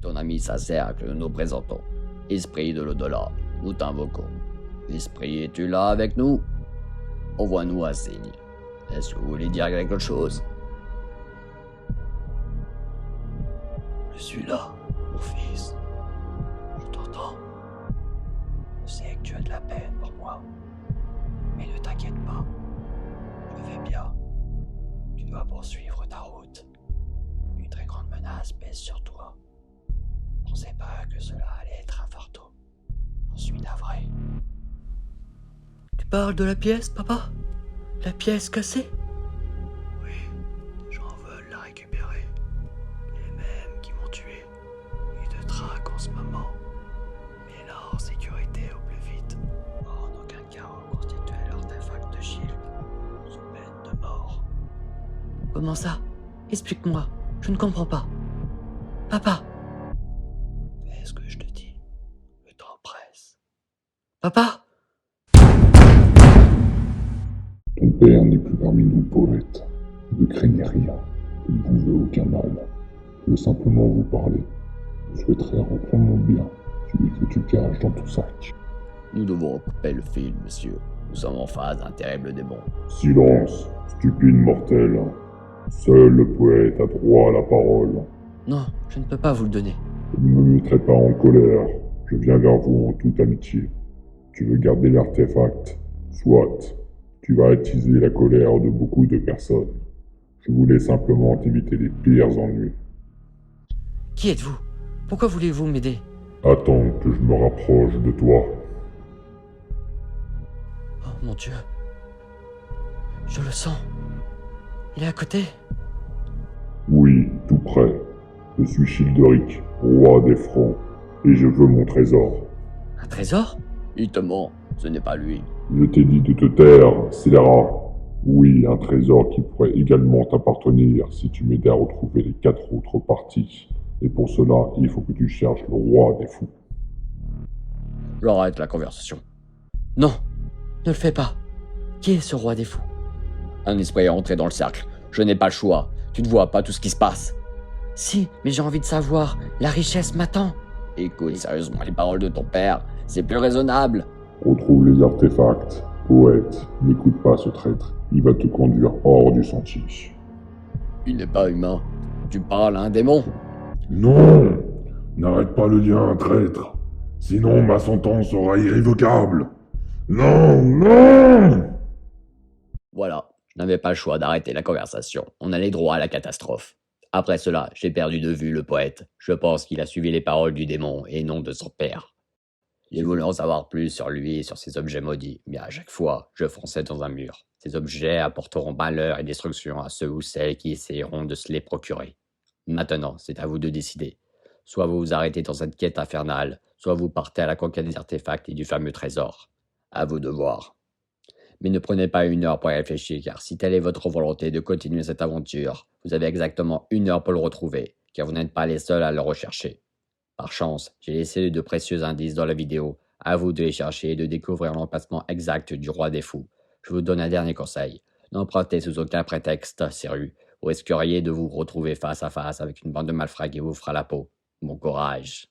ton ami sincère que nous nous présentons. Esprit de l'au-delà, nous t'invoquons. Esprit, es-tu là avec nous? Envoie-nous un signe. Est-ce que vous voulez dire quelque chose? Je suis là, mon fils. Je t'entends. Je sais que tu as de la peine pour moi. Mais ne t'inquiète pas. Je vais bien. Tu dois poursuivre ta route. Une très grande menace pèse sur toi. Je ne pensais pas que cela allait être un fardeau. J'en suis navré. Tu parles de la pièce, papa? La pièce cassée? Oui, j'en veux la récupérer. Les mêmes qui m'ont tué. Ils te traquent en ce moment. Mais là, en sécurité au plus vite. En aucun cas reconstituer l'artefact de Shield, sous peine de mort. Comment ça? Explique-moi, je ne comprends pas. Papa! Fais ce que je te dis. Le temps presse. Papa! Ton père n'est plus parmi nous, poète. Ne craignez rien. Je ne vous veux aucun mal. Je veux simplement vous parler. Je souhaiterais reprendre mon bien, celui que tu caches dans ton sac. Nous devons couper le fil, monsieur. Nous sommes en face d'un terrible démon. Silence, stupide mortel. Seul le poète a droit à la parole. Non, je ne peux pas vous le donner. Ne me mettrai pas en colère. Je viens vers vous en toute amitié. Tu veux garder l'artefact? Soit. Tu vas attiser la colère de beaucoup de personnes. Je voulais simplement t'éviter les pires ennuis. Qui êtes-vous? Pourquoi voulez-vous m'aider? Attends que je me rapproche de toi. Oh mon Dieu. Je le sens. Il est à côté. Oui, tout près. Je suis Childeric, roi des Francs, et je veux mon trésor. Un trésor? Il te ment, ce n'est pas lui. Je t'ai dit de te taire, scélérat. Oui, un trésor qui pourrait également t'appartenir si tu m'aidais à retrouver les 4 autres parties. Et pour cela, il faut que tu cherches le roi des fous. J'arrête la conversation. Non, ne le fais pas. Qui est ce roi des fous? Un esprit est entré dans le cercle. Je n'ai pas le choix. Tu ne vois pas tout ce qui se passe. Si, mais j'ai envie de savoir. La richesse m'attend. Écoute sérieusement les paroles de ton père. C'est plus raisonnable. Retrouve les artefacts. Poète, n'écoute pas ce traître. Il va te conduire hors du sentier. Il n'est pas humain. Tu parles à un démon. Non! N'arrête pas le lien, traître. Sinon, ma sentence sera irrévocable. Non! Non! Voilà, je n'avais pas le choix d'arrêter la conversation. On allait droit à la catastrophe. Après cela, j'ai perdu de vue le poète. Je pense qu'il a suivi les paroles du démon et non de son père. J'ai voulu en savoir plus sur lui et sur ses objets maudits, mais à chaque fois, je fonçais dans un mur. Ces objets apporteront malheur et destruction à ceux ou celles qui essayeront de se les procurer. Maintenant, c'est à vous de décider. Soit vous vous arrêtez dans cette quête infernale, soit vous partez à la conquête des artefacts et du fameux trésor. À vous de voir. Mais ne prenez pas 1 heure pour y réfléchir, car si telle est votre volonté de continuer cette aventure, vous avez exactement 1 heure pour le retrouver, car vous n'êtes pas les seuls à le rechercher. Par chance, j'ai laissé de précieux indices dans la vidéo. À vous de les chercher et de découvrir l'emplacement exact du roi des fous. Je vous donne un dernier conseil. N'empruntez sous aucun prétexte ces rues. Vous risqueriez de vous retrouver face à face avec une bande de malfrats qui vous fera la peau. Bon courage.